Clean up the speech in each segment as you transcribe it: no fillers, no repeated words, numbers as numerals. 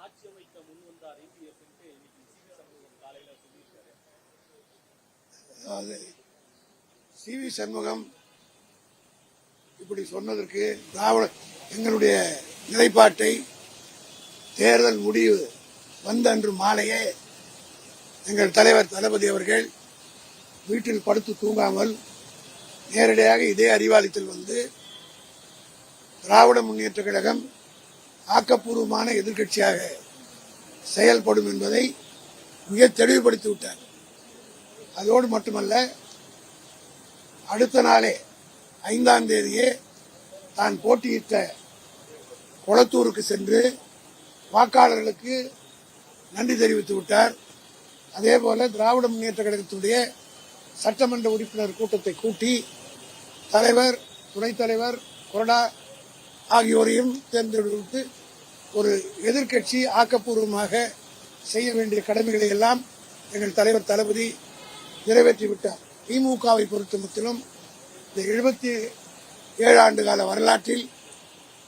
ஆட்சி அமைக்க முன் வந்தார் இபிஎஸ் இன்னைக்கு சண்முகம் காலையில சொல்லியிருக்காரு. அதாவது சி.வி. சண்முகம் இப்படி சொன்னதற்கு திராவிட எங்களுடைய நிலைப்பாட்டை தேர்தல் முடிவு வந்த அன்று மாலையே எங்கள் தலைவர் தளபதி அவர்கள் வீட்டில் படுத்து தூங்காமல் நேரடியாக இதே அறிவாலயத்தில் வந்து திராவிட முன்னேற்ற கழகம் ஆக்கப்பூர்வமான எதிர்க்கட்சியாக செயல்படும் என்பதை மிக தெளிவுபடுத்தி விட்டார். அதோடு மட்டுமல்ல, அடுத்த நாளே 5ஆம் தேதியே தான் போட்டியிட்ட கொளத்தூருக்கு சென்று வாக்காளர்களுக்கு நன்றி தெரிவித்து விட்டார். அதேபோல திராவிட முன்னேற்ற கழகத்துடைய சட்டமன்ற உறுப்பினர் கூட்டத்தை கூட்டி தலைவர், துணைத் தலைவர், கொறடா ஆகியோரையும் தேர்ந்தெடுத்து ஒரு எதிர்க்கட்சி ஆக்கப்பூர்வமாக செய்ய வேண்டிய கடமைகளை எல்லாம் எங்கள் தலைவர் தளபதி நிறைவேற்றிவிட்டார். திமுகவை பொறுத்தமட்டிலும் இந்த 77 ஆண்டு கால வரலாற்றில்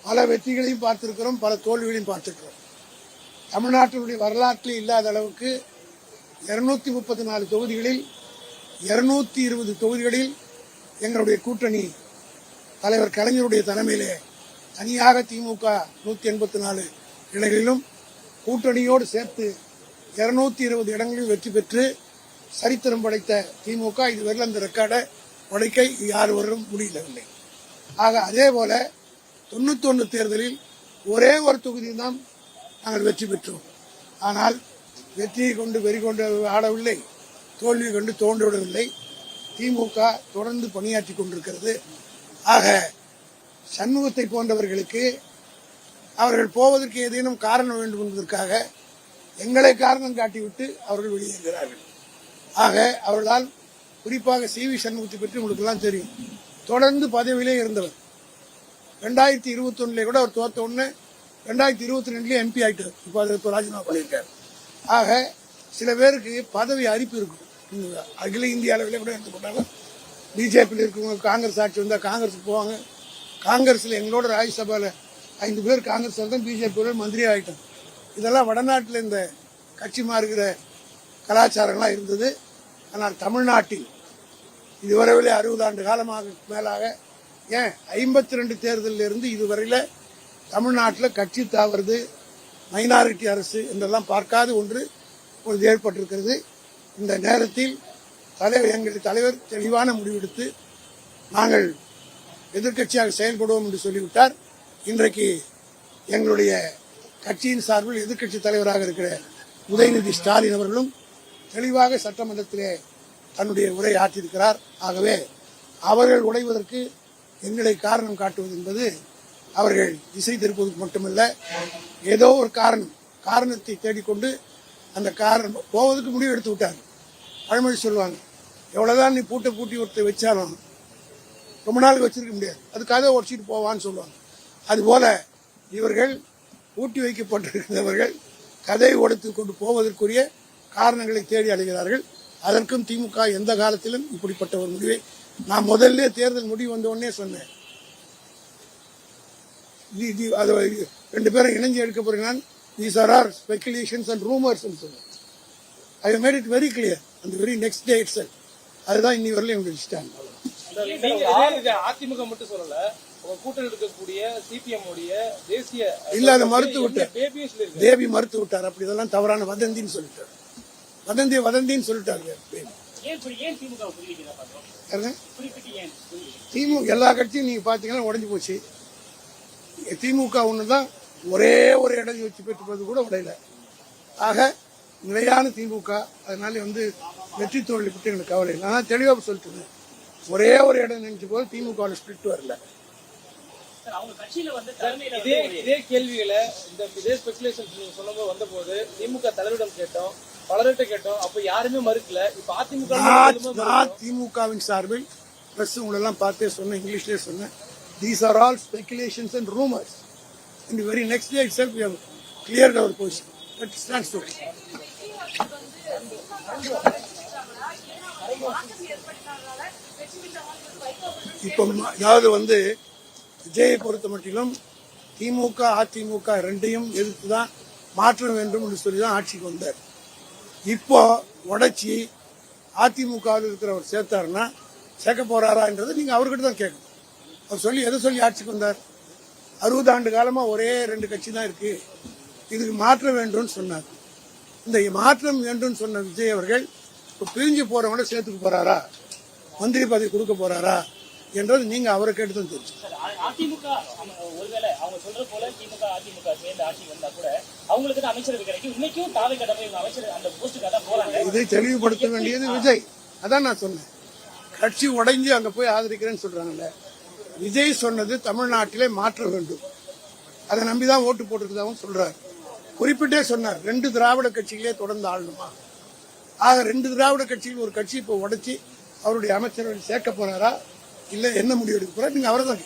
பல வெற்றிகளையும் பார்த்திருக்கிறோம், பல தோல்விகளையும் பார்த்திருக்கிறோம். தமிழ்நாட்டினுடைய வரலாற்றில் இல்லாத அளவுக்கு 234 தொகுதிகளில் 220 தொகுதிகளில் எங்களுடைய கூட்டணி தலைவர் கலைஞருடைய தலைமையிலே தனியாக திமுக 184 இடங்களிலும் கூட்டணியோடு சேர்த்து 220 இடங்களில் வெற்றி பெற்று சரித்திரம் படைத்த திமுக இதுவரை அந்த ரெக்கார்டை உடைக்க யாரும் முடியவில்லை. ஆக அதே போல 91 தேர்தலில் ஒரே ஒரு தொகுதியில் தான் நாங்கள் வெற்றி பெற்றோம். ஆனால் வெற்றியை கொண்டு வெறி கொண்டு ஆடவில்லை, தோல்வியை கொண்டு தோன்றிவிடவில்லை. திமுக தொடர்ந்து பணியாற்றி கொண்டிருக்கிறது. ஆக சண்முகத்தை போன்றவர்களுக்கு அவர்கள் போவதற்கு ஏதேனும் காரணம் வேண்டும் என்பதற்காக எங்களை காரணம் காட்டிவிட்டு அவர்கள் வெளியேறுகிறார்கள். ஆக அவர்களால் குறிப்பாக சி.வி. சண்முகத்தை பற்றி உங்களுக்கு எல்லாம் தெரியும். தொடர்ந்து பதவியிலே இருந்தவர். 2021 கூட அவர் தோற்ற உடனே 2022 எம்பி ஆயிட்டார். இப்போ அதை ராஜினாமா பண்ணியிருக்காரு. ஆக சில பேருக்கு பதவி அரிப்பு இருக்கும். அகில இந்திய அளவில் கூட எடுத்துக்கொண்டாலும் பிஜேபியில் இருக்கவங்க காங்கிரஸ் ஆட்சி வந்தால் காங்கிரஸுக்கு போவாங்க. காங்கிரஸில் எங்களோட ராஜ்யசபாவில் 5 பேர் காங்கிரஸ் தான் பிஜேபி மந்திரி ஆகிட்டாங்க. இதெல்லாம் வடநாட்டில் இந்த கட்சி மாறுகிற கலாச்சாரங்கள்லாம் இருந்தது. ஆனால் தமிழ்நாட்டில் இதுவரையிலே 60 ஆண்டு காலமாக மேலாக, ஏன் 52 தேர்தலில் இருந்து இதுவரையில் தமிழ்நாட்டில் கட்சி தாவறது, மைனாரிட்டி அரசு என்றெல்லாம் பார்க்காத ஒன்று ஏற்பட்டிருக்கிறது. இந்த நேரத்தில் எங்களுடைய தலைவர் தெளிவான முடிவெடுத்து நாங்கள் எதிர்க்கட்சியாக செயல்படுவோம் என்று சொல்லிவிட்டார். இன்றைக்கு எங்களுடைய கட்சியின் சார்பில் எதிர்க்கட்சி தலைவராக இருக்கிற உதயநிதி ஸ்டாலின் அவர்களும் தெளிவாக சட்டமன்றத்திலே தன்னுடைய உரை ஆற்றியிருக்கிறார். ஆகவே அவர்கள் உடைவதற்கு எங்களை காரணம் காட்டுவது என்பது அவர்கள் திசை திருப்பதற்கு மட்டுமல்ல, ஏதோ ஒரு காரணத்தை தேடிக்கொண்டு அந்த காரணம் போவதற்கு முடிவு எடுத்து விட்டாங்க. பழமொழி சொல்லுவாங்க, எவ்வளவுதான் நீ பூட்டி ஒருத்தர் வச்சாலும் ரொம்ப நாளுக்கு வச்சிருக்க முடியாது, அதுக்காக உடச்சிட்டு போவான்னு சொல்லுவாங்க. அதுபோல இவர்கள் பூட்டி வைக்கப்பட்டிருக்கிறவர்கள் கதையை உடைத்து கொண்டு போவதற்குரிய காரணங்களை தேடி அடைகிறார்கள். அதற்கும் திமுக எந்த காலத்திலும் இப்படிப்பட்ட ஒரு முடிவை நான் முதல்ல தேர்தல் முடிவு வந்த உடனே சொன்னேன். 2 பேரும் இணைஞ்சு எடுக்க போறீங்கன்னா these are all speculations and rumors ன்னு சொன்னேன். I have made it very clear on the very next day itself. அதுதான் இன்னி வரல இவங்க இஷ்டம். அதிமுக மட்டும் சொல்லல, கூட்டணி இருக்கக்கூடிய சிபிஎம் உடைய தேசிய இல்ல அதை மறுத்து விட்டார். தேவி மறுத்து விட்டார். அப்படி இதெல்லாம் தவறான வதந்தின்னு சொல்லிட்டார். வதந்தின்னு சொல்லிட்டாரு. திமுக எல்லா கட்சியும் நீங்க பாத்தீங்கன்னா உடைஞ்சு போச்சு. திமுக ஒண்ணுதான் ஒரே ஒரு இடம் வச்சு பெற்றுவது கூட உடையல. ஆக நிலையான திமுக. அதனால வெற்றி தோல்வி பற்றி எங்களுக்கு கவலை இல்லை. நான் தெளிவாக சொல்லிட்டு ஒரே ஒரு இடம் நினைச்ச போது திமுக ஸ்பிரிட் வரல. இதே கேள்விகளை இதே ஸ்பெகுலேஷன் சொல்லும்போது வந்த போது திமுக தலைவரிடம் கேட்டோம், பலர்கிட்ட கேட்டோம். அப்ப யாருமே மறுக்கல. இப்ப அதிமுக திமுகவின் சார்பில் பிரஸ் உங்களெல்லாம் பார்த்தே சொன்னேன், இங்கிலீஷ்லேயே சொன்னேன். These are all speculations and rumors. In the very next day itself, we have cleared our position. That stands to it. இப்போ அதாவது விஜயை பொறுத்த மட்டிலும் திமுக அதிமுக ரெண்டையும் எதிர்த்து தான் மாற்றம் வேண்டும் என்று சொல்லி தான் ஆட்சிக்கு வந்தார். இப்போ உடைச்சி அதிமுகவில் இருக்கிறவர் சேர்த்தாருன்னா சேர்க்க போறாரான்றதை நீங்க அவர்கிட்ட தான் கேட்கணும். அவர் சொல்லி எதை சொல்லி ஆட்சிக்கு வந்தார்? 60 ஆண்டு காலமா ஒரே 2 கட்சி தான் இருக்கு, இதுக்கு மாற்றம் வேண்டும்னு சொன்னார். இந்த மாற்றம் வேண்டும் சொன்ன விஜய் அவர்கள் இப்போ பிரிஞ்சு போறவங்கள சேர்த்துக்க போறாரா, மந்திரி பதவி கொடுக்க போறாரா என்றது நீங்க அவரை கேட்டு தான் தெரிஞ்சு. அதிமுக ஒருவேளை அவங்க சொல்ற போல திமுக அதிமுக சேர்ந்து ஆட்சி வந்தா கூட அவங்களுக்கு தான் அமைச்சரவை கிடைக்கும். இன்னைக்கும் தாவை கடமை அமைச்சர் அந்த போஸ்டுக்காக தான் போறாங்க. இதை தெளிவுபடுத்த வேண்டியது விஜய். அதான் நான் சொன்னேன், கட்சி உடைஞ்சு அங்க போய் ஆதரிக்கிறேன்னு சொல்றாங்கல்ல. விஜய் சொன்னது தமிழ்நாட்டிலே மாற்ற வேண்டும், அதை நம்பிதான் ஓட்டு போட்டுருக்கதாகவும் சொல்றாரு. குறிப்பிட்டே சொன்னார் 2 திராவிட கட்சிகளே தொடர்ந்து ஆளணுமா. ஆக 2 திராவிட கட்சிகள் ஒரு கட்சி இப்போ உடைச்சி அவருடைய அமைச்சரவை சேர்க்க போறாரா இல்ல என்ன முடிவு எடுக்க போறா, நீங்க அவரை தான்